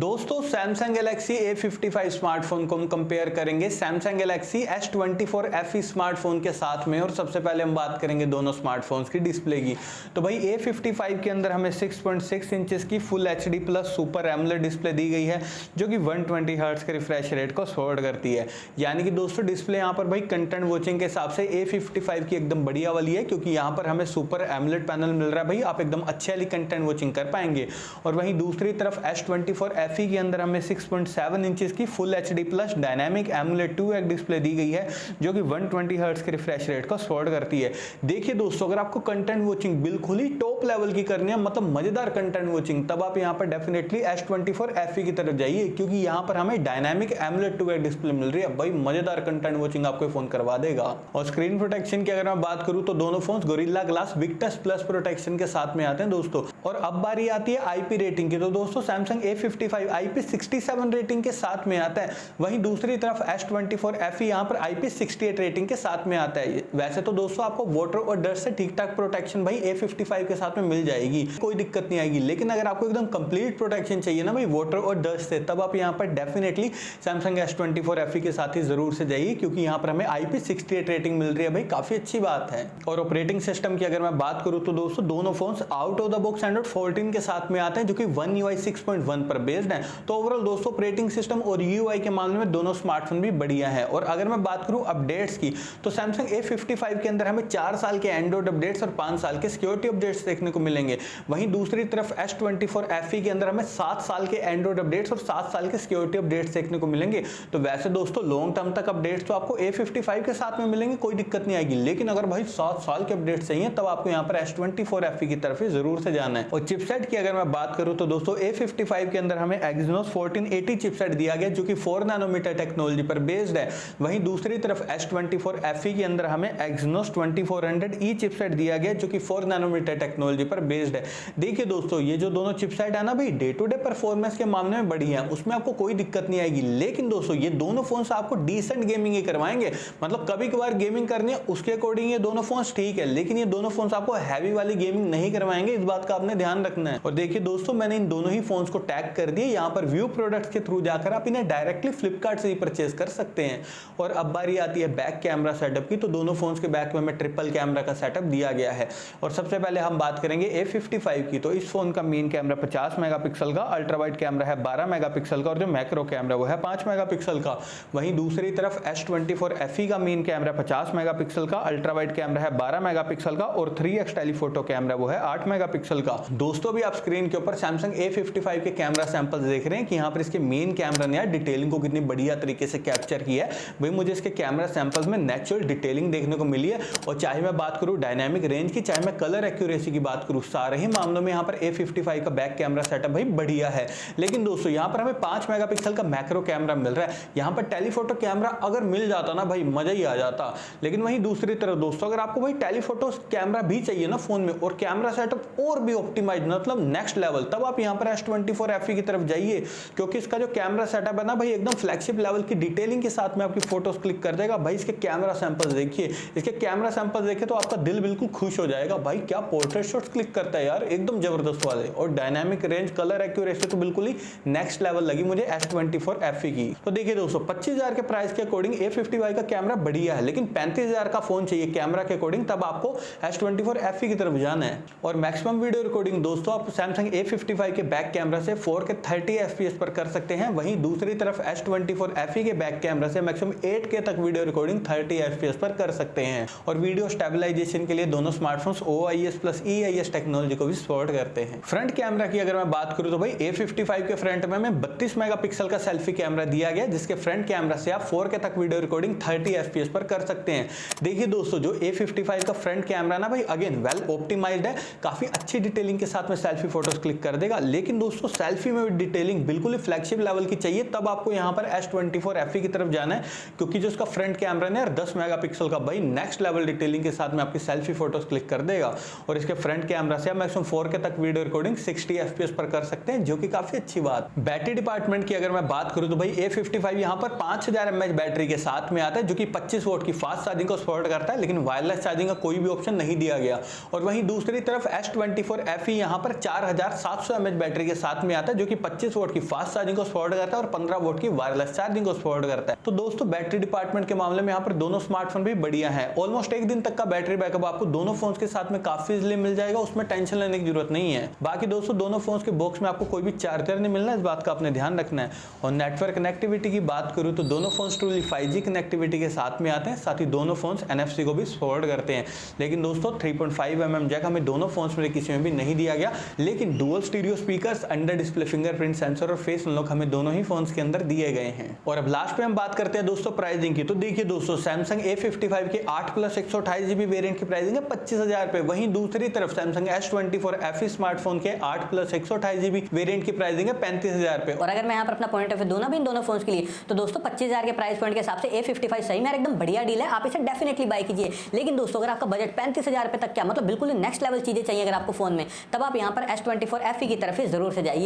दोस्तों Samsung Galaxy A55 smartphone को हम कंपेयर करेंगे Samsung Galaxy S24 FE smartphone के साथ में। और सबसे पहले हम बात करेंगे दोनों स्मार्टफोन्स की डिस्प्ले की। तो भाई A55 के अंदर हमें 6.6 इंचेस की full HD plus super AMOLED display दी गई है जो कि 120 हर्ट्ज के रिफ्रेश रेट को सपोर्ट करती है। यानी कि दोस्तों डिस्प्ले यहाँ पर भाई कंटेंट वॉचिंग के हिसाब से A55 की एकदम बढ़िया वाली है, क्योंकि यहाँ पर हमें सुपर एमोलेड पैनल मिल रहा है। भाई आप एकदम अच्छे वाली कंटेंट वॉचिंग कर पाएंगे। और वहीं दूसरी तरफ S24 FE के अंदर हमें 6.7 इंचेस की full HD plus dynamic AMOLED 2x display दी गई है जो कि 120 हर्ट्ज के रिफ्रेश रेट को सपोर्ट करती है। देखिए दोस्तों, अगर आपको कंटेंट वॉचिंग बिल्कुल ही टॉप लेवल की करनी है, मतलब मजेदार कंटेंट वॉचिंग, तब आप यहाँ पर डेफिनेटली S24 FE की तरफ जाइए, क्योंकि यहाँ पर हमें डायनामिक एमोलेड 2x डिस्प्ले मिल रही है। भाई मजेदार कंटेंट वॉचिंग आपको फोन करवा देगा। और स्क्रीन प्रोटेक्शन की अगर मैं बात करूं तो दोनों phone gorilla glass Victus plus protection के साथ में आते हैं दोस्तों। और अब बारी आती है IP रेटिंग की। तो दोस्तों सैमसंग A55 IP67 रेटिंग के साथ में आता है। वहीं दूसरी तरफ S24 FE यहाँ पर IP68 रेटिंग के साथ में आता है। वैसे तो दोस्तों आपको वाटर और डस्ट से ठीक ठाक प्रोटेक्शन भाई A55 के साथ में मिल जाएगी, कोई दिक्कत नहीं आएगी। लेकिन अगर आपको एकदम कंप्लीट प्रोटेक्शन चाहिए ना भाई वाटर और डस्ट से, तब आप यहाँ पर डेफिनेटली सैमसंग S24 FE के साथ ही जरूर से जाइए, क्योंकि यहाँ पर हमें IP68 रेटिंग मिल रही है। भाई काफी अच्छी बात है। और ऑपरेटिंग सिस्टम की अगर मैं बात करूं तो दोस्तों दोनों phones out of the box Android 14 के साथ में आते हैं जो कि One UI 6.1 पर बेस्ड है। तो ओवरऑल दोस्तों ऑपरेटिंग सिस्टम और UI के मामले में दोनों स्मार्टफोन भी बढ़िया है। और अगर मैं बात करूं अपडेट्स की, तो सैमसंग A55 के अंदर हमें 4 साल के एंड्रॉइड अपडेट्स और 5 साल के सिक्योरिटी अपडेट्स देखने को मिलेंगे। वहीं दूसरी तरफ S24 FE के अंदर हमें 7 साल के एंड्रॉइड अपडेट्स और 7 साल के सिक्योरिटी अपडेट्स देखने को मिलेंगे। तो वैसे दोस्तों लॉन्ग टर्म तक अपडेट्स तो आपको A55 के साथ में मिलेंगे, कोई दिक्कत नहीं आएगी। लेकिन अगर भाई 7 साल के अपडेट्स चाहिए, तब आपको यहाँ पर S24 FE की तरफ जरूर से जाना है। और चिपसेट की अगर मैं बात करूं तो दोस्तों A55 के अंदर हमें Exynos 1480 चिपसेट दिया गया जो कि 4 नैनोमीटर टेक्नोलॉजी पर बेस्ड है। वहीं दूसरी तरफ S24 FE के अंदर हमें Exynos 2400E चिपसेट दिया गया जो कि 4 नैनोमीटर टेक्नोलॉजी पर बेस्ड है। देखिए दोस्तों, ये जो दोनों चिपसेट है ना भाई, डे टू डे परफॉर्मेंस के मामले में बढ़िया है, उसमें आपको कोई दिक्कत नहीं आएगी। लेकिन दोस्तों ये दोनों फोन आपको डिसेंट गेमिंग ही करवाएंगे, मतलब कभी कभार गेमिंग करनी है उसके अकॉर्डिंग ये दोनों फोन ठीक है, लेकिन ये दोनों फोन आपको हैवी वाली गेमिंग नहीं करवाएंगे। इस बात का आपने ध्यान रखना है। और देखिए दोस्तों, मैंने इन दोनों ही फोन्स को टैग कर दिए। यहाँ पर व्यू प्रोडक्ट्स के थ्रू जाकर आप इन्हें डायरेक्टली फ्लिपकार्ट से ही परचेज कर सकते हैं। और अब बारी आती है बैक कैमरा सेटअप की। तो दोनों फोन्स के बैक में हमें ट्रिपल कैमरा का सेटअप दिया गया है। और सबसे पहले हम बात करेंगे A55 की। तो इस फोन का मेन कैमरा 50 मेगापिक्सल का, अल्ट्रा वाइड कैमरा है 12 मेगापिक्सल का, और जो मैक्रो कैमरा वो है 5 मेगापिक्सल का। वहीं दूसरी तरफ S24 FE का मेन कैमरा 50 मेगापिक्सल का, अल्ट्रा वाइड कैमरा है 12 मेगापिक्सल का, और 3x टेलीफोटो कैमरा वो है 8 मेगापिक्सल का। दोस्तों भी आप स्क्रीन के ऊपर सैमसंग A55 के कैमरा सैंपल्स देख रहे हैं कि यहाँ पर इसके मेन कैमरा ने डिटेलिंग को कितनी बढ़िया तरीके से कैप्चर किया है। भाई मुझे इसके कैमरा सैंपल्स में नेचुरल डिटेलिंग देखने को मिली है। और चाहे मैं बात करूं डायनामिक रेंज की, चाहे मैं कलर एक्यूरेसी की बात करूं, सारे ही मामलों में यहाँ पर A55 का बैक कैमरा सेटअप भाई बढ़िया है। लेकिन दोस्तों यहाँ पर हमें 5 मेगापिक्सल का मैक्रो कैमरा मिल रहा है। यहाँ पर टेलीफोटो कैमरा अगर मिल जाता ना भाई, मजा ही आ जाता। लेकिन वहीं दूसरी तरफ दोस्तों, अगर आपको भाई टेलीफोटो कैमरा भी चाहिए ना फोन में, और कैमरा सेटअप और भी ऑप्टिमाइज, मतलब नेक्स्ट लेवल, तब आप यहाँ पर S24 FE की तरफ जाइए, क्योंकि इसका जो कैमरा सेटअप है ना भाई, एकदम फ्लैगशिप लेवल की डिटेलिंग के साथ में आपकी फोटोज क्लिक कर देगा। भाई इसके कैमरा सैंपल्स देखिए, इसके कैमरा सैंपल्स देखिए तो आपका दिल बिल्कुल खुश हो जाएगा। भाई क्या पोर्ट्रेट शॉट्स क्लिक करता है यार, एकदम जबरदस्त वाले। और डायनामिक रेंज, कलर एक्यूरेसी तो बिल्कुल ही नेक्स्ट लेवल लगी मुझे S24 FE की। तो देखिए दोस्तों, 25,000 के प्राइस के अकॉर्डिंग A55 का कैमरा बढ़िया है, लेकिन 35,000 का फोन चाहिए कैमरा के अकॉर्डिंग, तब आपको S24 FE की तरफ जाना है। और मैक्सिमम वीडियो रिकॉर्डिंग दोस्तों आप सैमसंग A55 के बैक कैमरा से 4K 30 FPS पर कर सकते हैं। वहीं दूसरी तरफ S24 FE के बैक कैमरा से मैक्सिमम 8K तक वीडियो रिकॉर्डिंग 30 FPS पर कर सकते हैं। और वीडियो स्टेबलाइजेशन के लिए दोनों smartphones OIS plus EIS technology को भी सपोर्ट करते हैं। फ्रंट कैमरा की अगर मैं बात करूं तो भाई A55 के फ्रंट में हमें 32 मेगापिक्सल का सेल्फी कैमरा दिया गया, जिसके फ्रंट कैमरा से आप 4K तक वीडियो रिकॉर्डिंग 30 FPS पर कर सकते हैं। देखिए दोस्तों, जो A55 का फ्रंट कैमरा ना भाई अगेन वेल ऑप्टिमाइज्ड है, काफी अच्छी डिटेलिंग के साथ में सेल्फी फोटोज क्लिक कर देगा। लेकिन दोस्तों सेल्फी में डिटेलिंग बिल्कुल ही फ्लैगशिप लेवल की चाहिए, तब आपको यहाँ पर S24 FE की तरफ जाना है, क्योंकि जो इसका फ्रंट कैमरा है 10 मेगापिक्सल का, भाई नेक्स्ट लेवल डिटेलिंग के साथ में आपकी सेल्फी फोटोज क्लिक कर देगा। और इसके फ्रंट कैमरा से आप मैक्सिमम 4K तक वीडियो रिकॉर्डिंग 60 FPS पर कर सकते हैं, जो कि काफी अच्छी बात। बैटरी डिपार्टमेंट की अगर मैं बात करूं तो भाई A55 यहाँ पर 5000 mAh बैटरी के साथ में आता है, जो कि 25 वोल्ट की फास्ट चार्जिंग को सपोर्ट करता है, लेकिन वायरलेस चार्जिंग का कोई भी ऑप्शन नहीं दिया गया। और वहीं दूसरी तरफ S24 FE यहाँ पर 4700 mAh बैटरी के साथ में आता है, जो कि 25 वोट की फास्ट चार्जिंग को सपोर्ट करता है और 15 वोट की वायरलेस चार्जिंग को सपोर्ट करता है। तो दोस्तों बैटरी डिपार्टमेंट के मामले में यहाँ पर दोनों स्मार्टफोन भी बढ़िया है। ऑलमोस्ट एक दिन तक का बैटरी बैकअप आपको दोनों फोन के साथ में काफी इजीली मिल जाएगा, उसमें टेंशन लेने की जरूरत नहीं है। बाकी दोस्तों दोनों फोन के बॉक्स में आपको कोई भी चार्जर नहीं मिलना है, इस बात का आपने ध्यान रखना है। और नेटवर्क कनेक्टिविटी की बात करूं तो दोनों फोन ट्रूली 5G कनेक्टिविटी के साथ में आते हैं, साथ ही दोनों फोन NFC को भी सपोर्ट करते हैं। लेकिन दोस्तों 3.5mm जैक हमें दोनों फोन में किसी में भी नहीं दिया गया, लेकिन dual stereo speakers, under display fingerprint sensor और फेस अनलॉक हमें दोनों ही फोन के अंदर दिए गए हैं। और अब लास्ट पे हम बात करते हैं दोस्तों प्राइसिंग की। तो देखिए दोस्तों Samsung A55 के 8+128GB वेरिएंट की प्राइसिंग है 25,000 रुपए। वहीं दूसरी तरफ Samsung S24 FE स्मार्टफोन के 8+128GB वेरिएंट की प्राइसिंग है 35,000 रुपए। और अगर मैं यहाँ पर अपना पॉइंट ऑफ व्यू दूं ना भी इन दोनों फोन्स के लिए, तो दोस्तों 25,000 के प्राइस पॉइंट के हिसाब से A55 सही में एकदम बढ़िया डील है, आप इसे डेफिनेटली बाय कीजिए। लेकिन दोस्तों अगर आपका बजट 35,000 रुपए तक क्या मतलब बिल्कुल नेक्स्ट लेवल चीजें चाहिए अगर आपको फोन में, तब आप यहाँ पर S24 FE की तरफ ही जरूर से जाइए।